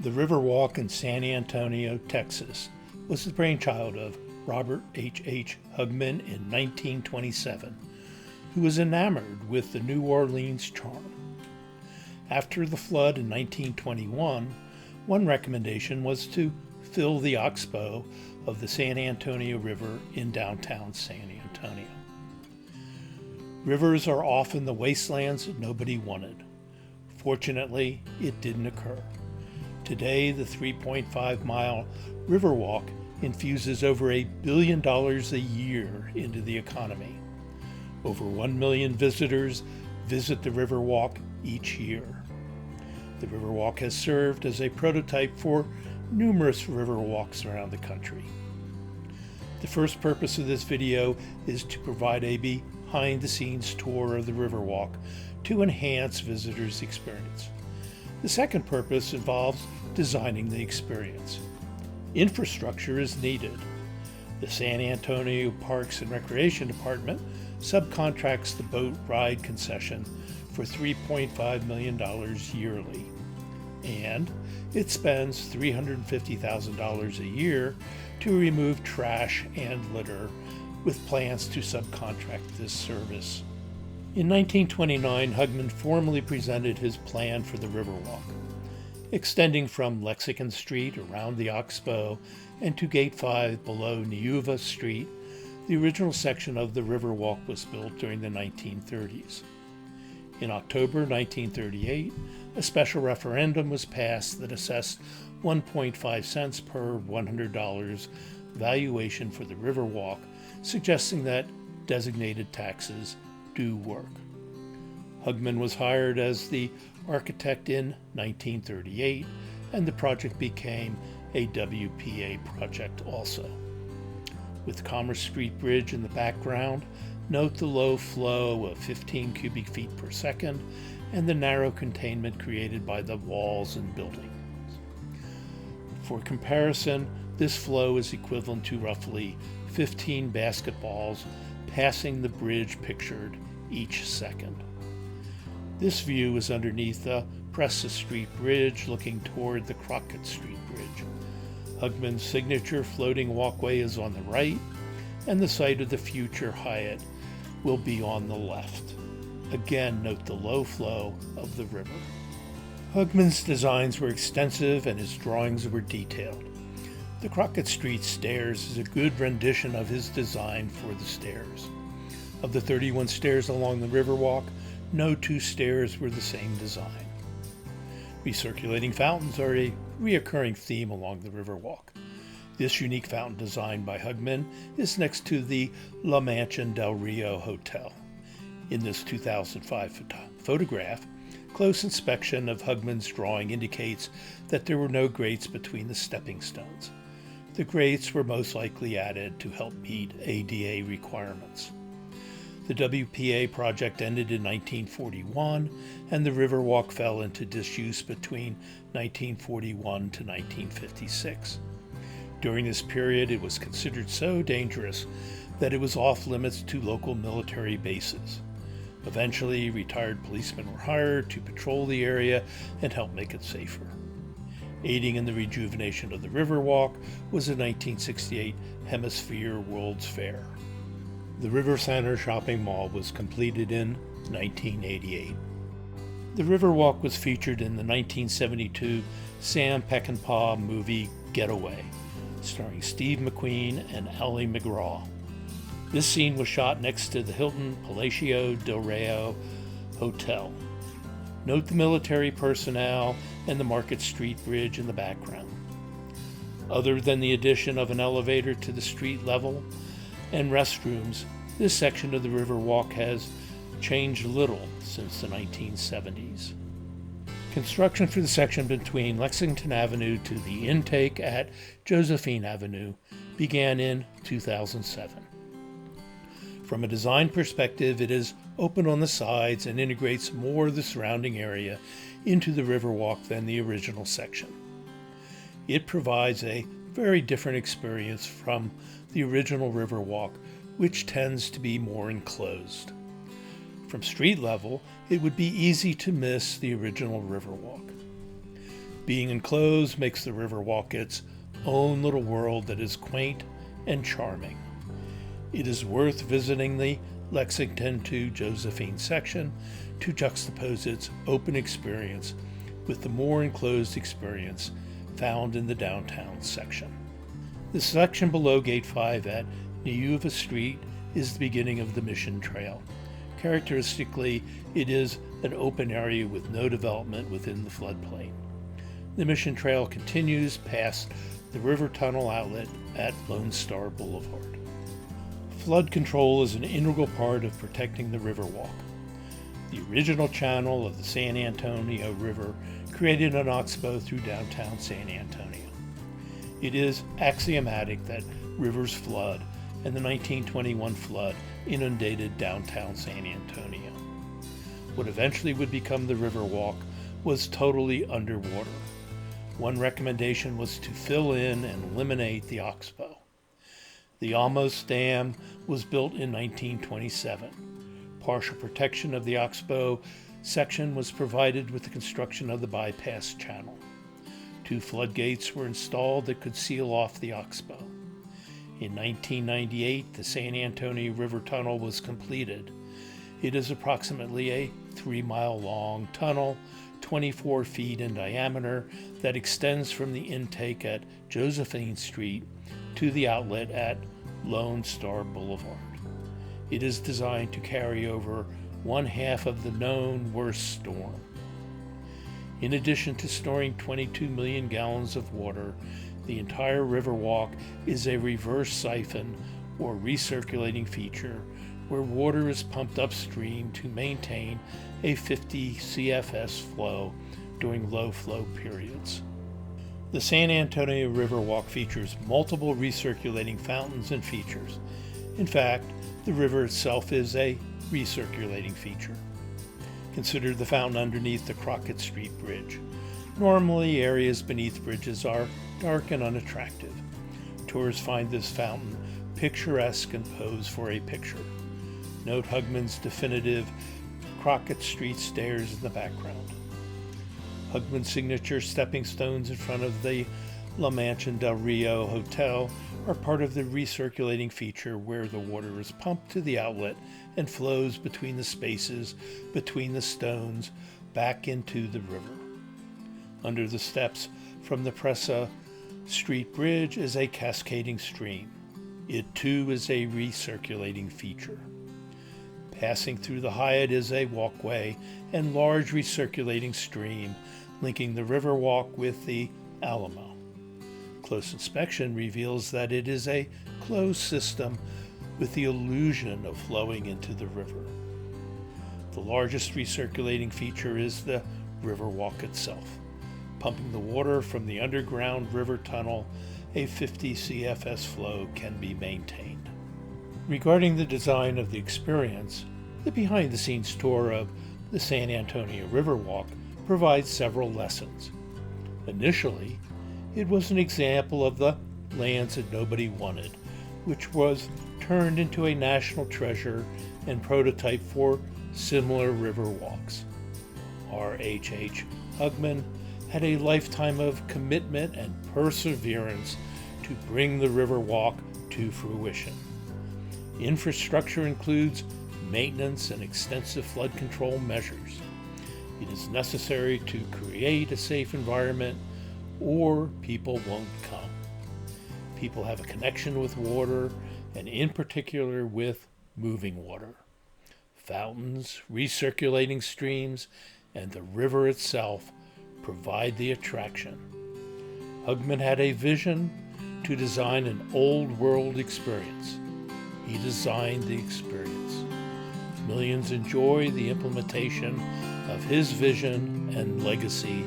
The Riverwalk in San Antonio, Texas, was the brainchild of R.H.H.Hugman in 1927, who was enamored with the New Orleans charm. After the flood in 1921, one recommendation was to fill the oxbow of the San Antonio River in downtown San Antonio. Rivers are often the wastelands that nobody wanted. Fortunately, it didn't occur. Today, the 3.5-mile Riverwalk infuses over $1 billion a year into the economy. Over 1 million visitors visit the Riverwalk each year. The Riverwalk has served as a prototype for numerous Riverwalks around the country. The first purpose of this video is to provide a behind-the-scenes tour of the Riverwalk to enhance visitors' experience. The second purpose involves designing the experience. Infrastructure is needed. The San Antonio Parks and Recreation Department subcontracts the boat ride concession for $3.5 million yearly, and it spends $350,000 a year to remove trash and litter, with plans to subcontract this service. In 1929, Hugman formally presented his plan for the Riverwalk. Extending from Lexington Street around the Oxbow and to Gate 5 below Neuva Street, the original section of the Riverwalk was built during the 1930s. In October 1938, a special referendum was passed that assessed 1.5 cents per $100 valuation for the Riverwalk, suggesting that designated taxes do work. Hugman was hired as the architect in 1938, and the project became a WPA project also. With Commerce Street Bridge in the background, note the low flow of 15 cubic feet per second and the narrow containment created by the walls and buildings. For comparison, this flow is equivalent to roughly 15 basketballs passing the bridge pictured each second. This view is underneath the Preston Street Bridge looking toward the Crockett Street Bridge. Hugman's signature floating walkway is on the right, and the site of the future Hyatt will be on the left. Again, note the low flow of the river. Hugman's designs were extensive and his drawings were detailed. The Crockett Street stairs is a good rendition of his design for the stairs. Of the 31 stairs along the Riverwalk, no two stairs were the same design. Recirculating fountains are a reoccurring theme along the Riverwalk. This unique fountain design by Hugman is next to the La Mansion del Rio Hotel. In this 2005 photograph, close inspection of Hugman's drawing indicates that there were no grates between the stepping stones. The grates were most likely added to help meet ADA requirements. The WPA project ended in 1941, and the Riverwalk fell into disuse between 1941 to 1956. During this period, it was considered so dangerous that it was off limits to local military bases. Eventually, retired policemen were hired to patrol the area and help make it safer. Aiding in the rejuvenation of the Riverwalk was the 1968 Hemisphere World's Fair. The River Center shopping mall was completed in 1988. The Riverwalk was featured in the 1972 Sam Peckinpah movie Getaway, starring Steve McQueen and Ally McGraw. This scene was shot next to the Hilton Palacio del Rio Hotel. Note the military personnel and the Market Street Bridge in the background. Other than the addition of an elevator to the street level and restrooms, this section of the Riverwalk has changed little since the 1970s. Construction for the section between Lexington Avenue to the intake at Josephine Avenue began in 2007. From a design perspective, it is open on the sides and integrates more of the surrounding area into the Riverwalk than the original section. It provides a very different experience from the original Riverwalk, which tends to be more enclosed. From street level, it would be easy to miss the original Riverwalk. Being enclosed makes the Riverwalk its own little world that is quaint and charming. It is worth visiting the Lexington to Josephine section to juxtapose its open experience with the more enclosed experience found in the downtown section. The section below Gate 5 at Neuva Street is the beginning of the Mission Trail. Characteristically, it is an open area with no development within the floodplain. The Mission Trail continues past the river tunnel outlet at Lone Star Boulevard. Flood control is an integral part of protecting the Riverwalk. The original channel of the San Antonio River created an oxbow through downtown San Antonio. It is axiomatic that rivers flood, and the 1921 flood inundated downtown San Antonio. What eventually would become the Riverwalk was totally underwater. One recommendation was to fill in and eliminate the oxbow. The Almost Dam was built in 1927. Partial protection of the oxbow section was provided with the construction of the bypass channel. 2 floodgates were installed that could seal off the oxbow. In 1998, the San Antonio River Tunnel was completed. It is approximately a 3-mile-long tunnel, 24 feet in diameter, that extends from the intake at Josephine Street to the outlet at Lone Star Boulevard. It is designed to carry over 1/2 of the known worst storm. In addition to storing 22 million gallons of water, the entire Riverwalk is a reverse siphon or recirculating feature where water is pumped upstream to maintain a 50 CFS flow during low flow periods. The San Antonio Riverwalk features multiple recirculating fountains and features. In fact, the river itself is a recirculating feature. Consider the fountain underneath the Crockett Street Bridge. Normally, areas beneath bridges are dark and unattractive. Tourists find this fountain picturesque and pose for a picture. Note Hugman's definitive Crockett Street stairs in the background. Hugman's signature stepping stones in front of the La Mancha del Rio Hotel are part of the recirculating feature where the water is pumped to the outlet and flows between the spaces between the stones back into the river. Under the steps from the Presa Street Bridge is a cascading stream. It too is a recirculating feature. Passing through the Hyatt is a walkway and large recirculating stream linking the Riverwalk with the Alamo. Close inspection reveals that it is a closed system with the illusion of flowing into the river. The largest recirculating feature is the Riverwalk itself. Pumping the water from the underground river tunnel, a 50 CFS flow can be maintained. Regarding the design of the experience, the behind-the-scenes tour of the San Antonio Riverwalk provides several lessons. Initially, it was an example of the lands that nobody wanted, which was turned into a national treasure and prototype for similar river walks. R.H.H.Hugman had a lifetime of commitment and perseverance to bring the Riverwalk to fruition. Infrastructure includes maintenance and extensive flood control measures. It is necessary to create a safe environment or people won't come. People have a connection with water, and in particular with moving water. Fountains, recirculating streams, and the river itself provide the attraction. Hugman had a vision to design an old world experience. He designed the experience. Millions enjoy the implementation of his vision and legacy